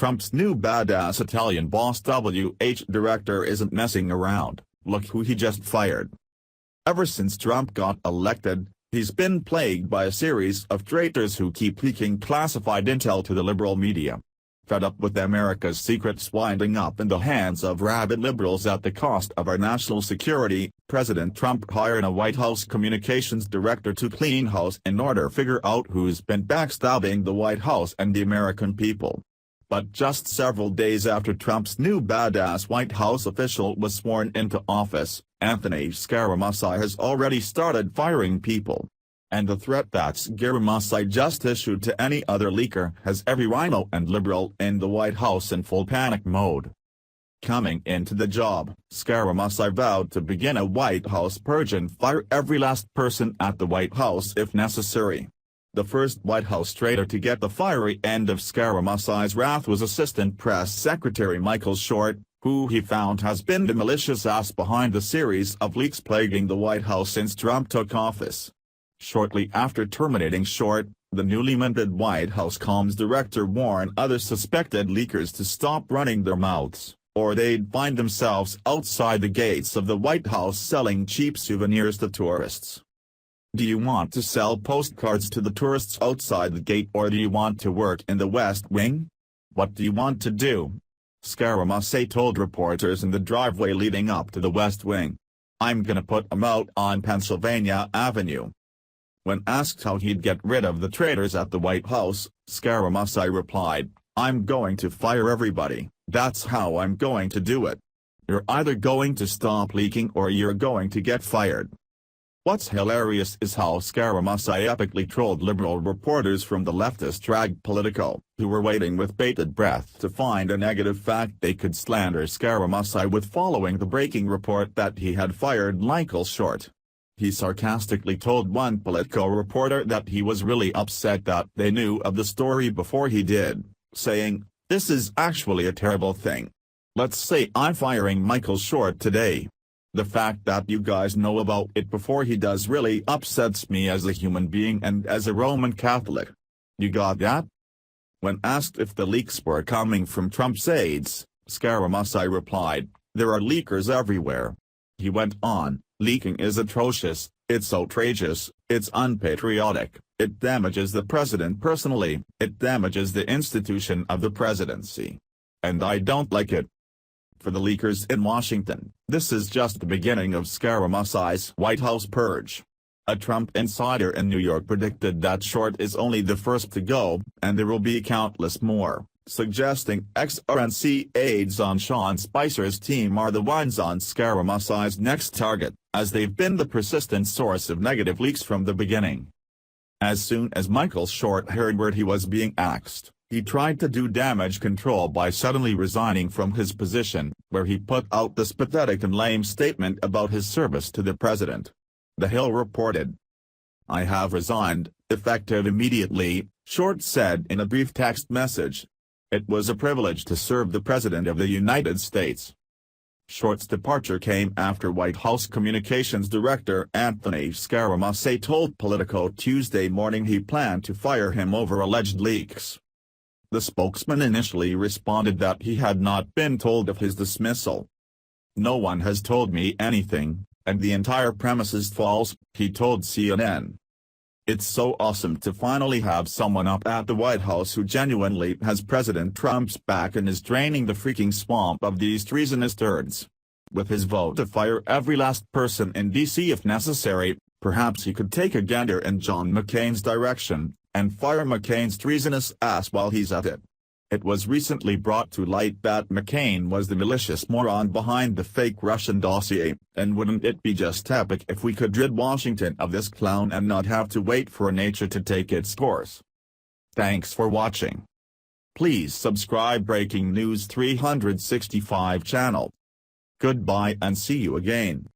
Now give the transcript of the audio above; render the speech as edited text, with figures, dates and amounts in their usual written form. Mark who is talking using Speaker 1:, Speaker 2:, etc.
Speaker 1: Trump's new badass Italian boss WH director isn't messing around. Look who he just fired. Ever since Trump got elected, he's been plagued by a series of traitors who keep leaking classified intel to the liberal media. Fed up with America's secrets winding up in the hands of rabid liberals at the cost of our national security, President Trump hired a White House communications director to clean house in order to figure out who's been backstabbing the White House and the American people. But just several days after Trump's new badass White House official was sworn into office, Anthony Scaramucci has already started firing people. And the threat that Scaramucci just issued to any other leaker has every rhino and liberal in the White House in full panic mode. Coming into the job, Scaramucci vowed to begin a White House purge and fire every last person at the White House if necessary. The first White House traitor to get the fiery end of Scaramucci's wrath was Assistant Press Secretary Michael Short, who he found has been the malicious ass behind the series of leaks plaguing the White House since Trump took office. Shortly after terminating Short, the newly minted White House comms director warned other suspected leakers to stop running their mouths, or they'd find themselves outside the gates of the White House selling cheap souvenirs to tourists. Do you want to sell postcards to the tourists outside the gate, or do you want to work in the West Wing? What do you want to do? Scaramucci told reporters in the driveway leading up to the West Wing. I'm gonna put 'em out on Pennsylvania Avenue. When asked how he'd get rid of the traitors at the White House, Scaramucci replied, "I'm going to fire everybody, that's how I'm going to do it. You're either going to stop leaking or you're going to get fired." What's hilarious is how Scaramucci epically trolled liberal reporters from the leftist rag Politico, who were waiting with bated breath to find a negative fact they could slander Scaramucci with following the breaking report that he had fired Michael Short. He sarcastically told one Politico reporter that he was really upset that they knew of the story before he did, saying, "This is actually a terrible thing. Let's say I'm firing Michael Short today. The fact that you guys know about it before he does really upsets me as a human being and as a Roman Catholic. You got that?" When asked if the leaks were coming from Trump's aides, Scaramucci replied, "There are leakers everywhere." He went on, "Leaking is atrocious, it's outrageous, it's unpatriotic, it damages the president personally, it damages the institution of the presidency. And I don't like it." For the leakers in Washington, this is just the beginning of Scaramucci's White House purge. A Trump insider in New York predicted that Short is only the first to go, and there will be countless more, suggesting ex-RNC aides on Sean Spicer's team are the ones on Scaramucci's next target, as they've been the persistent source of negative leaks from the beginning. As soon as Michael Short heard word he was being axed, he tried to do damage control by suddenly resigning from his position, where he put out this pathetic and lame statement about his service to the president. The Hill reported. "I have resigned, effective immediately," Short said in a brief text message. "It was a privilege to serve the President of the United States." Short's departure came after White House Communications Director Anthony Scaramucci told Politico Tuesday morning he planned to fire him over alleged leaks. The spokesman initially responded that he had not been told of his dismissal. "No one has told me anything, and the entire premise is false," he told CNN. "It's so awesome to finally have someone up at the White House who genuinely has President Trump's back and is draining the freaking swamp of these treasonous turds. With his vote to fire every last person in D.C. if necessary, perhaps he could take a gander in John McCain's direction, and fire McCain's treasonous ass while he's at it." It was recently brought to light that McCain was the malicious moron behind the fake Russian dossier, and wouldn't it be just epic if we could rid Washington of this clown and not have to wait for nature to take its course? Thanks for watching. Please subscribe Breaking News 365 channel. Goodbye and see you again.